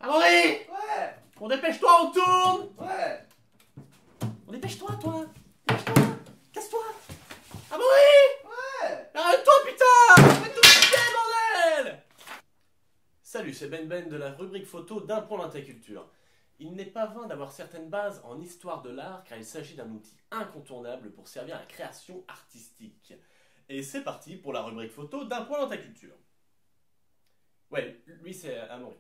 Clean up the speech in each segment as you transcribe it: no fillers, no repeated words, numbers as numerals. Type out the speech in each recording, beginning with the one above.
Amaury! Ouais. Bon, dépêche-toi, on tourne! Ouais. Bon, dépêche-toi, toi! Dépêche-toi! Casse-toi! Amaury! Ouais. Arrête-toi, putain! Fais tout le bordel! Salut, c'est Ben de la rubrique photo d'un point d'interculture. Il n'est pas vain d'avoir certaines bases en histoire de l'art car il s'agit d'un outil incontournable pour servir à la création artistique. Et c'est parti pour la rubrique photo d'un point d'interculture. Ouais, lui c'est Amaury.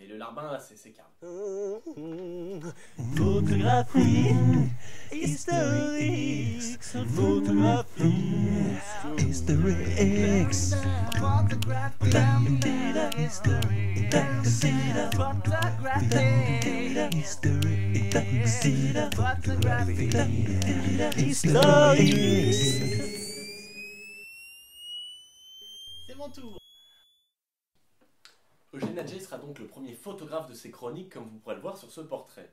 Et le larbin là c'est Karl. Photographie historique, photographie historique, photographie historique. C'est mon tour. Eugène Adjé sera donc le premier photographe de ces chroniques, comme vous pourrez le voir sur ce portrait.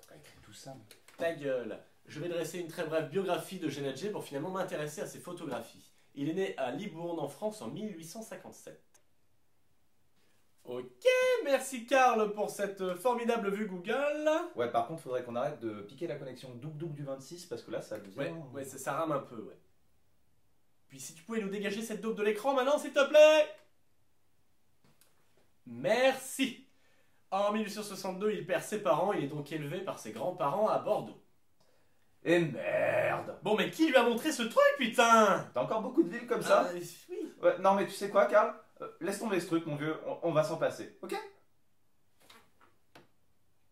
T'as écrit tout ça. Ta gueule. Je vais dresser une très brève biographie d'Eugène Adjé pour finalement m'intéresser à ses photographies. Il est né à Libourne en France en 1857. Ok, merci Karl pour cette formidable vue Google. Ouais, par contre, faudrait qu'on arrête de piquer la connexion Douk du 26 parce que là, ça devient. Ouais, ça rame un peu, ouais. Puis si tu pouvais nous dégager cette dope de l'écran maintenant, s'il te plaît. Merci. En 1862, il perd ses parents, il est donc élevé par ses grands-parents à Bordeaux. Et merde. Bon, mais qui lui a montré ce truc, putain? T'as encore beaucoup de villes comme ça? Oui. Ouais, non, mais tu sais quoi, Karl? Laisse tomber ce truc, mon vieux. On va s'en passer, ok?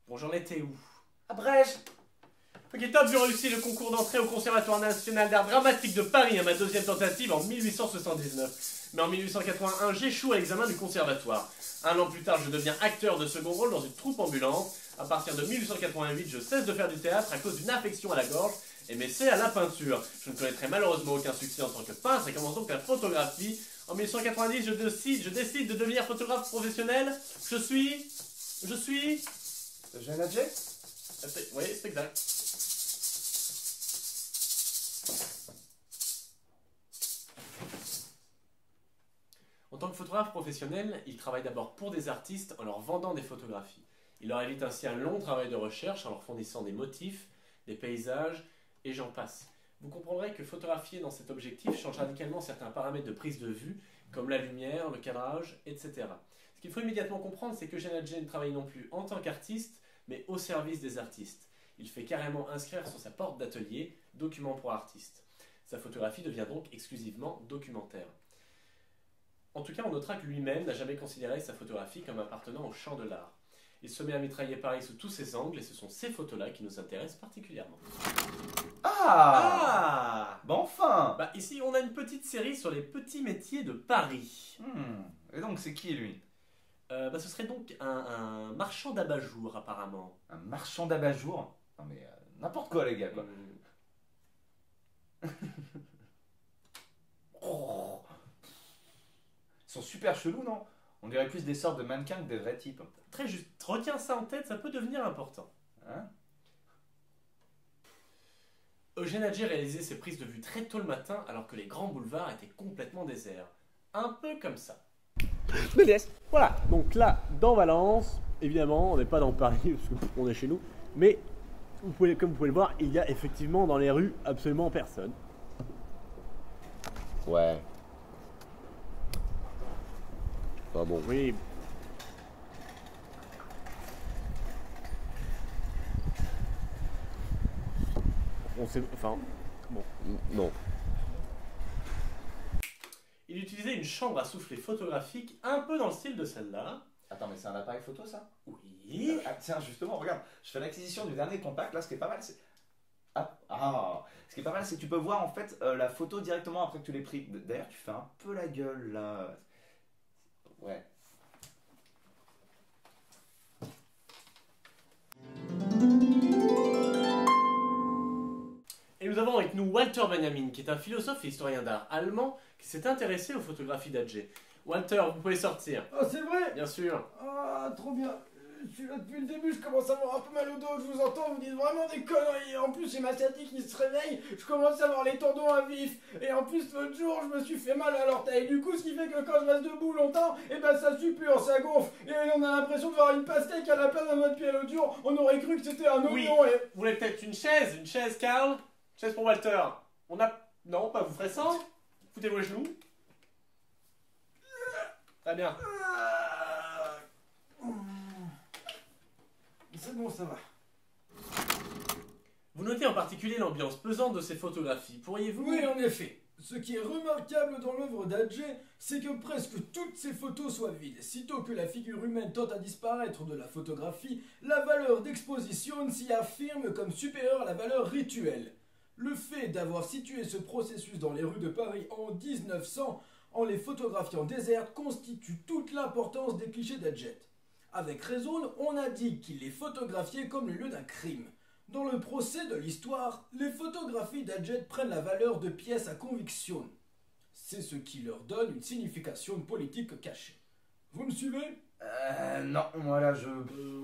Bon, j'en étais où? À Brèche. Ok, top, j'ai réussi le concours d'entrée au Conservatoire national d'art dramatique de Paris à ma deuxième tentative en 1879. Mais en 1881, j'échoue à l'examen du conservatoire. Un an plus tard, je deviens acteur de second rôle dans une troupe ambulante. À partir de 1888, je cesse de faire du théâtre à cause d'une affection à la gorge et m'essaie à la peinture. Je ne connaîtrais malheureusement aucun succès en tant que peintre et commence donc la photographie. En 1890, je décide de devenir photographe professionnel. Je suis... Eugène Adjé? Oui, c'est exact. En tant que photographe professionnel, il travaille d'abord pour des artistes en leur vendant des photographies. Il leur évite ainsi un long travail de recherche en leur fournissant des motifs, des paysages, et j'en passe. Vous comprendrez que photographier dans cet objectif change radicalement certains paramètres de prise de vue, comme la lumière, le cadrage, etc. Ce qu'il faut immédiatement comprendre, c'est qu'Eugène Adjé ne travaille non plus en tant qu'artiste, mais au service des artistes. Il fait carrément inscrire sur sa porte d'atelier « Document pour artistes ». Sa photographie devient donc exclusivement documentaire. En tout cas, on notera que lui-même n'a jamais considéré sa photographie comme appartenant au champ de l'art. Il se met à mitrailler Paris sous tous ses angles et ce sont ces photos-là qui nous intéressent particulièrement. Ah. Bon, enfin. Bah ici, on a une petite série sur les petits métiers de Paris. Et donc, c'est qui, lui? Ce serait donc un marchand d'abat-jour, apparemment. Un marchand d'abat-jour? Non, mais n'importe quoi, les gars, quoi. Oh. Ils sont super chelous, non? On dirait plus des sortes de mannequins que des vrais types. Très juste. Retiens ça en tête, ça peut devenir important. Hein? Eugène Adjé réalisait ses prises de vue très tôt le matin alors que les grands boulevards étaient complètement déserts. Un peu comme ça. Voilà, donc là, dans Valence, évidemment, on n'est pas dans Paris parce qu'on est chez nous, mais comme vous pouvez le voir, il y a effectivement dans les rues absolument personne. Ouais. Pas bon. Oui. On sait... Enfin... Bon. Non. Il utilisait une chambre à souffler photographique un peu dans le style de celle-là. Attends, mais c'est un appareil photo, ça? Oui. Tiens, justement, regarde. Je fais l'acquisition du dernier compact. Là, ce qui est pas mal, c'est... Ce qui est pas mal, c'est que tu peux voir, en fait, la photo directement après que tu l'aies pris. D'ailleurs, tu fais un peu la gueule, là. Ouais. Et nous avons avec nous Walter Benjamin, qui est un philosophe et historien d'art allemand qui s'est intéressé aux photographies d'Adjé. Walter, vous pouvez sortir. Oh, c'est vrai? Bien sûr. Ah, trop bien. Je suis là depuis le début, je commence à avoir un peu mal au dos, je vous entends, vous dites vraiment des conneries. En plus, j'ai ma sciatique qui se réveille, je commence à avoir les tendons à vif. Et en plus, l'autre jour, je me suis fait mal à l'orteil. Du coup, ce qui fait que quand je reste debout longtemps, et ben ça suppure, ça gonfle. Et on a l'impression de voir une pastèque à la place de notre pied. L'autre jour, on aurait cru que c'était un Oui. oignon. Et... Vous voulez peut-être une chaise, Karl? Une chaise pour Walter. On a... Non, pas vous ferez ça. Foutez vos genoux. Très bien. C'est bon, ça va. Vous notez en particulier l'ambiance pesante de ces photographies. Pourriez-vous... Oui, en effet. Ce qui est remarquable dans l'œuvre d'Adjé, c'est que presque toutes ces photos soient vides. Sitôt que la figure humaine tente à disparaître de la photographie, la valeur d'exposition s'y affirme comme supérieure à la valeur rituelle. Le fait d'avoir situé ce processus dans les rues de Paris en 1900, en les photographiant désertes, constitue toute l'importance des clichés d'Adjet. Avec raison, on a dit qu'il les photographiait comme le lieu d'un crime. Dans le procès de l'histoire, les photographies d'Adjet prennent la valeur de pièces à conviction. C'est ce qui leur donne une signification politique cachée. Vous me suivez? Non, voilà, je...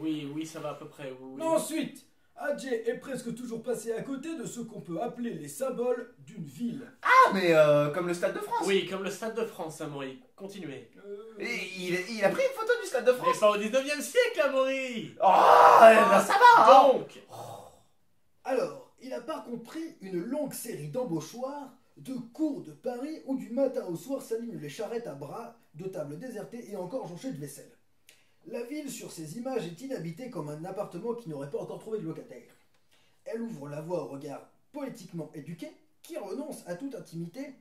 oui, ça va à peu près. Oui. Ensuite, Adjet est presque toujours passé à côté de ce qu'on peut appeler les symboles d'une ville. Ah, mais comme le Stade de France. Oui, comme le Stade de France, Amaury. Continuez. Et il a pris une photo du Stade de Mais France. pas au 19e siècle, Amaury. Oh, ben ça va, hein. Donc, Alors, il a par contre pris une longue série d'embauchoirs, de cours de Paris où du matin au soir s'alignent les charrettes à bras, de tables désertées et encore jonchées de vaisselle. La ville sur ces images est inhabitée comme un appartement qui n'aurait pas encore trouvé de locataire. Elle ouvre la voie au regard politiquement éduqué qui renonce à toute intimité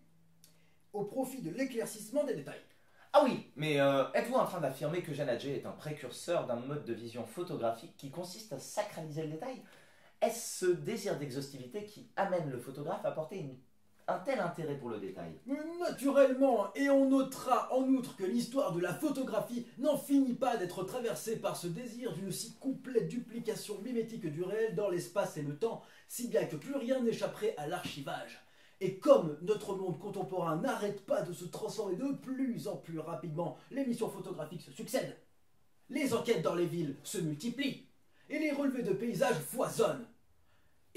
au profit de l'éclaircissement des détails. Ah oui, mais êtes-vous en train d'affirmer que Jeanne Adjé est un précurseur d'un mode de vision photographique qui consiste à sacraliser le détail? Est-ce ce désir d'exhaustivité qui amène le photographe à porter un tel intérêt pour le détail? Naturellement, et on notera en outre que l'histoire de la photographie n'en finit pas d'être traversée par ce désir d'une si complète duplication mimétique du réel dans l'espace et le temps, si bien que plus rien n'échapperait à l'archivage. Et comme notre monde contemporain n'arrête pas de se transformer de plus en plus rapidement, les missions photographiques se succèdent, les enquêtes dans les villes se multiplient, et les relevés de paysages foisonnent.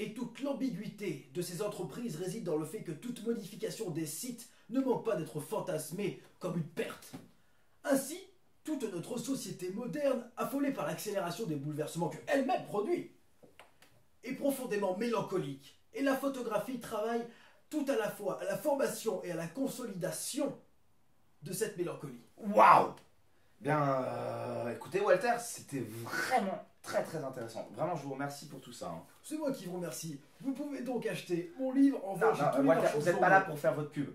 Et toute l'ambiguïté de ces entreprises réside dans le fait que toute modification des sites ne manque pas d'être fantasmée comme une perte. Ainsi, toute notre société moderne, affolée par l'accélération des bouleversements qu'elle-même produit, est profondément mélancolique. Et la photographie travaille tout à la fois à la formation et à la consolidation de cette mélancolie. Waouh! Bien, écoutez Walter, c'était vraiment très très intéressant. Vraiment, je vous remercie pour tout ça, hein. C'est moi qui vous remercie. Vous pouvez donc acheter mon livre en Non, vente chez tous les Walter, marchands vous n'êtes de pas là journaux. pour faire votre pub.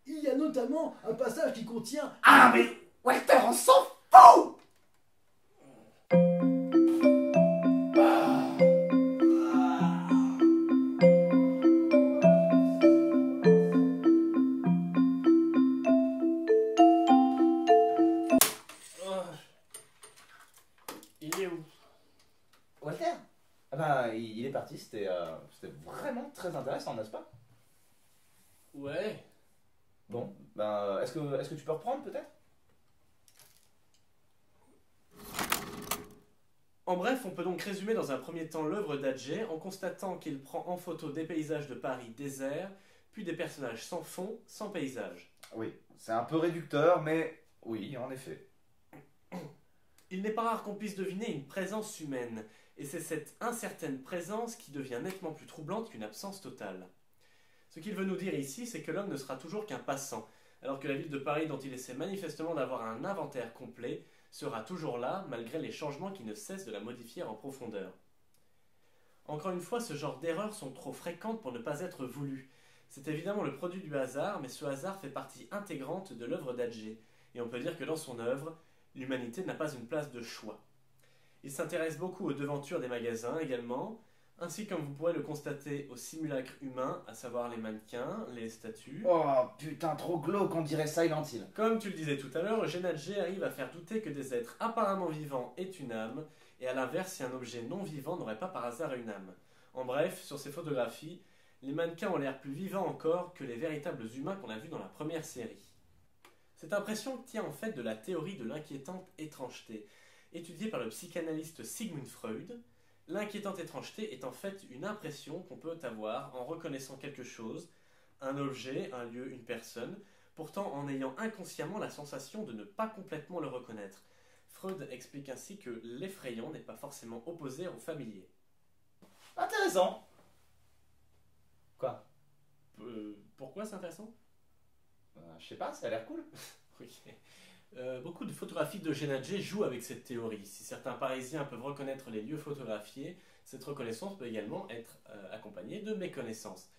Il y a notamment un passage qui contient... Ah, mais Walter, on s'en fout! il est où? Walter? Ah bah, il est parti, c'était vraiment très intéressant, n'est-ce pas? Ouais. Bon, ben, est-ce que tu peux reprendre peut-être? En bref, on peut donc résumer dans un premier temps l'œuvre d'Adjé en constatant qu'il prend en photo des paysages de Paris déserts, puis des personnages sans fond, sans paysage. Oui, c'est un peu réducteur, mais oui, en effet. Il n'est pas rare qu'on puisse deviner une présence humaine, et c'est cette incertaine présence qui devient nettement plus troublante qu'une absence totale. Ce qu'il veut nous dire ici, c'est que l'homme ne sera toujours qu'un passant, alors que la ville de Paris, dont il essaie manifestement d'avoir un inventaire complet, sera toujours là, malgré les changements qui ne cessent de la modifier en profondeur. Encore une fois, ce genre d'erreurs sont trop fréquentes pour ne pas être voulues. C'est évidemment le produit du hasard, mais ce hasard fait partie intégrante de l'œuvre d'Adjé, et on peut dire que dans son œuvre, l'humanité n'a pas une place de choix. Il s'intéresse beaucoup aux devantures des magasins également, ainsi comme vous pourrez le constater aux simulacres humains, à savoir les mannequins, les statues. Oh putain, trop glauque, on dirait Silent Hill. Comme tu le disais tout à l'heure, Eugène Adjé arrive à faire douter que des êtres apparemment vivants aient une âme, et à l'inverse, si un objet non vivant n'aurait pas par hasard une âme. En bref, sur ces photographies, les mannequins ont l'air plus vivants encore que les véritables humains qu'on a vus dans la première série. Cette impression tient en fait de la théorie de l'inquiétante étrangeté. Étudié par le psychanalyste Sigmund Freud, l'inquiétante étrangeté est en fait une impression qu'on peut avoir en reconnaissant quelque chose, un objet, un lieu, une personne, pourtant en ayant inconsciemment la sensation de ne pas complètement le reconnaître. Freud explique ainsi que l'effrayant n'est pas forcément opposé au familier. Intéressant. Quoi? Pourquoi c'est intéressant? Je sais pas, ça a l'air cool. Oui. Beaucoup de photographies d'Eugène Atget jouent avec cette théorie. Si certains Parisiens peuvent reconnaître les lieux photographiés, cette reconnaissance peut également être accompagnée de méconnaissance.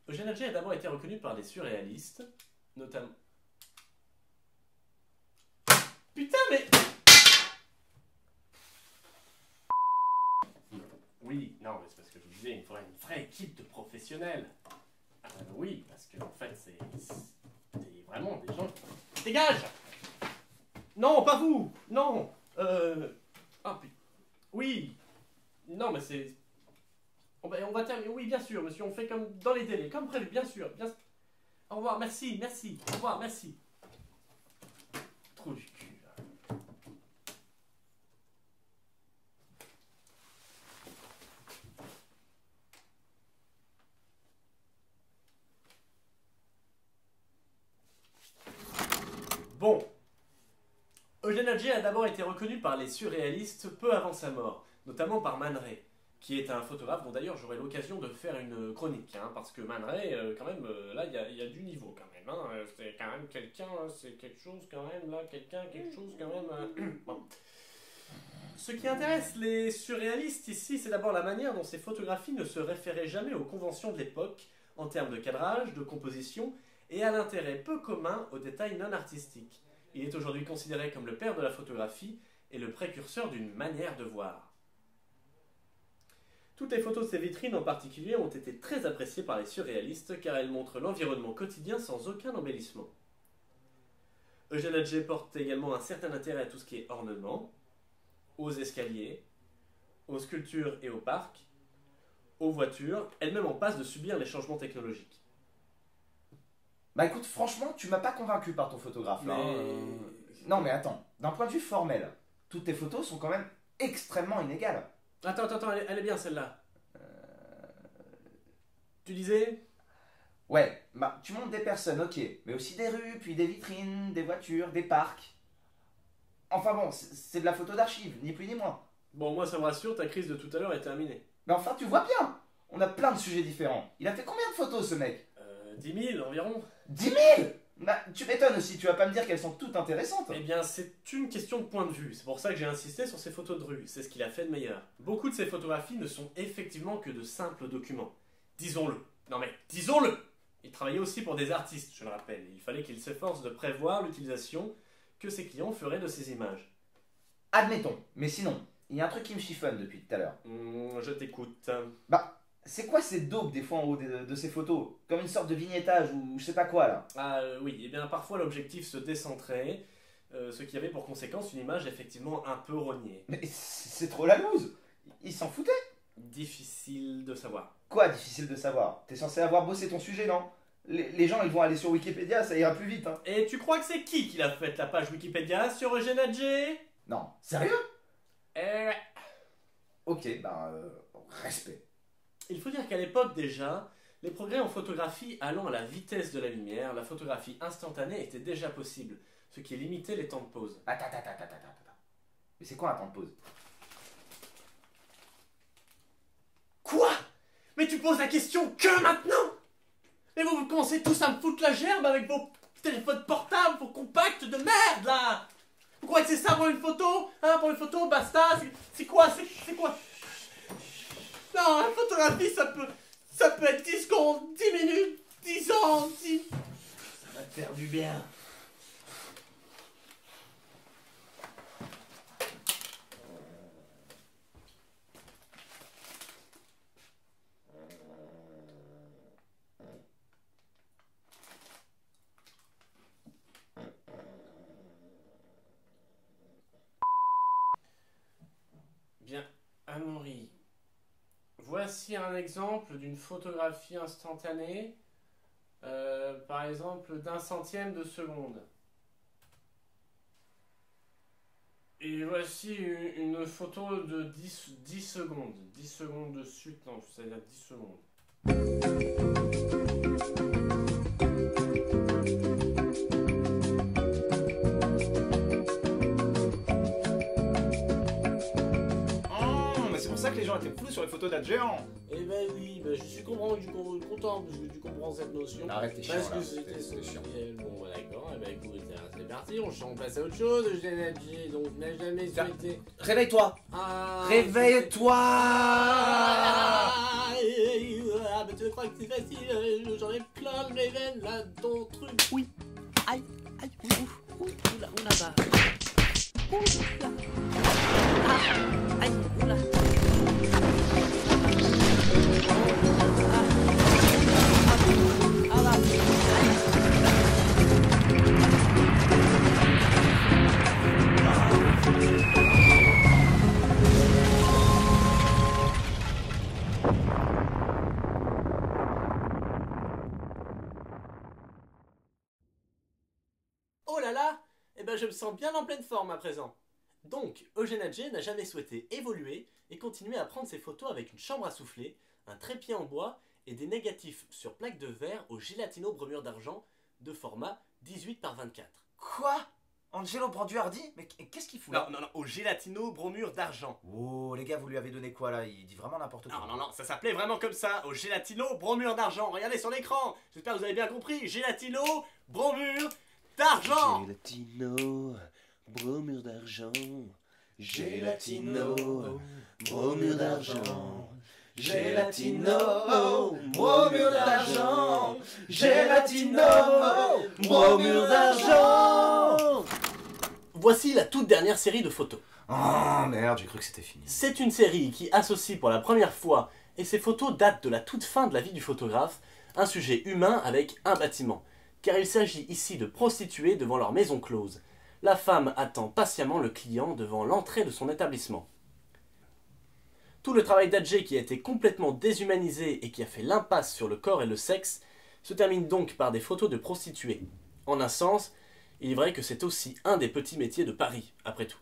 Eugène Atget a d'abord été reconnu par les surréalistes, notamment... Putain, mais... Oui, non, mais c'est parce que je vous disais, il faudrait une vraie équipe de professionnels. Oui, parce que en fait, c'est vraiment des gens... Dégage! Non, pas vous! Non! Ah, putain. Oui! Non, mais c'est... On va terminer. Oui, bien sûr, monsieur, on fait comme dans les délais, comme prévu, bien sûr. Bien... Au revoir, merci, merci. Au revoir, merci. Trop du cul, là. Bon. Eugène Atget a d'abord été reconnu par les surréalistes peu avant sa mort, notamment par Man Ray, qui est un photographe dont d'ailleurs j'aurai l'occasion de faire une chronique, hein, parce que Man Ray, quand même, là, il y a du niveau quand même. Hein, c'est quand même quelqu'un, c'est quelque chose quand même, là, quelque chose quand même. Bon. Ce qui intéresse les surréalistes ici, c'est d'abord la manière dont ces photographies ne se référaient jamais aux conventions de l'époque, en termes de cadrage, de composition, et à l'intérêt peu commun aux détails non artistiques. Il est aujourd'hui considéré comme le père de la photographie et le précurseur d'une manière de voir. Toutes les photos de ces vitrines en particulier ont été très appréciées par les surréalistes car elles montrent l'environnement quotidien sans aucun embellissement. Eugène Atget porte également un certain intérêt à tout ce qui est ornement, aux escaliers, aux sculptures et aux parcs, aux voitures, elles-mêmes en passe de subir les changements technologiques. Bah écoute, franchement, tu m'as pas convaincu par ton photographe là. Non mais attends, d'un point de vue formel, toutes tes photos sont quand même extrêmement inégales. Attends, elle est bien celle-là. Tu disais? Ouais, bah tu montres des personnes, ok, mais aussi des rues, puis des vitrines, des voitures, des parcs. Enfin bon, c'est de la photo d'archive, ni plus ni moins. Bon, moi ça me rassure, ta crise de tout à l'heure est terminée. Mais enfin, tu vois bien, on a plein de sujets différents. Il a fait combien de photos ce mec? 10 000 environ. 10 000? Bah, tu m'étonnes aussi, tu vas pas me dire qu'elles sont toutes intéressantes. Eh bien, c'est une question de point de vue. C'est pour ça que j'ai insisté sur ces photos de rue. C'est ce qu'il a fait de meilleur. Beaucoup de ces photographies ne sont effectivement que de simples documents. Disons-le. Non mais, disons-le! Il travaillait aussi pour des artistes, je le rappelle. Il fallait qu'il s'efforce de prévoir l'utilisation que ses clients feraient de ces images. Admettons, mais sinon, il y a un truc qui me chiffonne depuis tout à l'heure. Je t'écoute. Bah, c'est quoi ces daubes des fois en haut de ces photos? Comme une sorte de vignettage ou je sais pas quoi là. Ah oui, eh bien parfois l'objectif se décentrait, ce qui avait pour conséquence une image effectivement un peu rognée. Mais c'est trop la loose. Il s'en foutait. Difficile de savoir. Quoi, difficile de savoir? T'es censé avoir bossé ton sujet, non? Les gens, ils vont aller sur Wikipédia, ça ira plus vite, hein. Et tu crois que c'est qui l'a fait la page Wikipédia sur Eugène Atget? Non, sérieux? Ouais. Ok, ben, respect. Il faut dire qu'à l'époque déjà, les progrès en photographie allant à la vitesse de la lumière, la photographie instantanée était déjà possible, ce qui limitait les temps de pause. Attends. Mais c'est quoi un temps de pause? Quoi? Mais tu poses la question que maintenant? Mais vous commencez tous à me foutre la gerbe avec vos téléphones portables, vos compacts de merde là! Vous croyez que c'est ça pour une photo? Hein, pour une photo, basta? C'est quoi? C'est quoi? Non, la photographie, ça peut être 10 secondes, 10 minutes, 10 ans, 10... Ça va te faire du bien. Bien, Amaury. Voici un exemple d'une photographie instantanée, par exemple d'un centième de seconde. Et voici une photo de 10 secondes. 10 secondes de suite, non, c'est-à-dire 10 secondes. Mais c'est pour ça que les gens étaient flous sur les photos d'Ad géant. Eh ben oui, ben je suis content parce que tu comprends cette notion. Arrête, t'es chiant Parce là. que c'était T'es chiant. bon, d'accord, eh ben écoute, c'est parti, on passe à autre chose, Genadji, donc n'a jamais Tiens. souhaité... Réveille-toi. Ah, Réveille-toi. mais tu crois que c'est facile, j'en ai plein de mes veines là, ton truc. Oui, aïe, aïe, oula, bah. Oula. Ah, aïe, oula. Oh là là, eh ben je me sens bien en pleine forme à présent. Donc, Eugène Adjé n'a jamais souhaité évoluer et continuer à prendre ses photos avec une chambre à souffler, un trépied en bois et des négatifs sur plaque de verre au gélatino-bromure d'argent de format 18 par 24. Quoi? Angelo Branduardi? Mais qu'est-ce qu'il fout Non, là? non, non, au gélatino-bromure d'argent. Oh, les gars, vous lui avez donné quoi là? Il dit vraiment n'importe quoi. Non, non, non, ça s'appelait vraiment comme ça, au gélatino-bromure d'argent. Regardez sur l'écran, j'espère que vous avez bien compris, gélatino-bromure d'argent. Gélatino, bromure d'argent. Gélatino, bromure d'argent. Gélatino, bromure d'argent. Gélatino, bromure d'argent. Voici la toute dernière série de photos. Oh merde, j'ai cru que c'était fini. C'est une série qui associe pour la première fois, et ces photos datent de la toute fin de la vie du photographe, un sujet humain avec un bâtiment. Car il s'agit ici de prostituées devant leur maison close. La femme attend patiemment le client devant l'entrée de son établissement. Tout le travail d'Adjé qui a été complètement déshumanisé et qui a fait l'impasse sur le corps et le sexe se termine donc par des photos de prostituées. En un sens, il est vrai que c'est aussi un des petits métiers de Paris, après tout.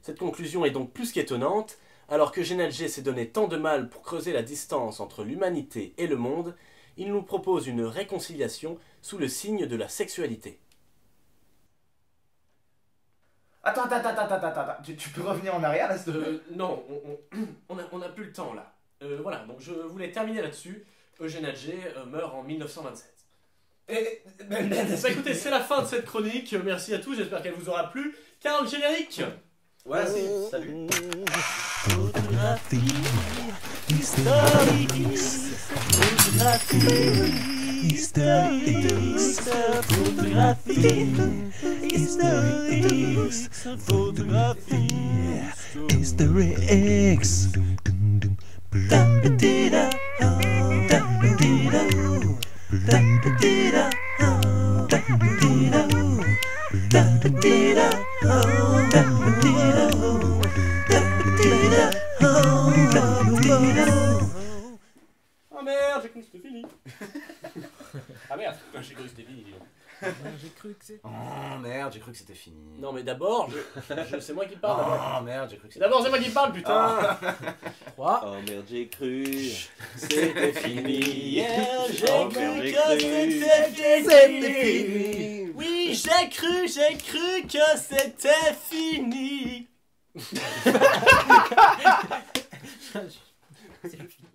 Cette conclusion est donc plus qu'étonnante, alors que Genadjé s'est donné tant de mal pour creuser la distance entre l'humanité et le monde, il nous propose une réconciliation sous le signe de la sexualité. Attends. Tu peux revenir en arrière là, s'il te plaît? Non, on a plus le temps là. Voilà, donc je voulais terminer là-dessus. Eugène Adjé meurt en 1927. Bah écoutez, c'est la fin de cette chronique. Merci à tous, j'espère qu'elle vous aura plu. Car le générique. Voilà, c'est. Salut. Photographie, historique, photographie, historique, photographie, historique, photographie, historique. Da-da-da, da-da-da, da-da-da, da-da-da, Oh merde, j'ai cru que c'était fini. Ah merde, j'ai cru que c'était fini. J'ai cru que c'est. Oh merde, j'ai cru que c'était fini. Non mais d'abord, c'est moi qui parle d'abord. Oh merde, j'ai cru que c'était. D'abord c'est moi qui parle, putain. 3. Oh merde, j'ai cru. C'était fini hier, j'ai Oh, cru merde, j'ai que cru. c'était fini. Oui, j'ai cru que c'était fini. C'est fini.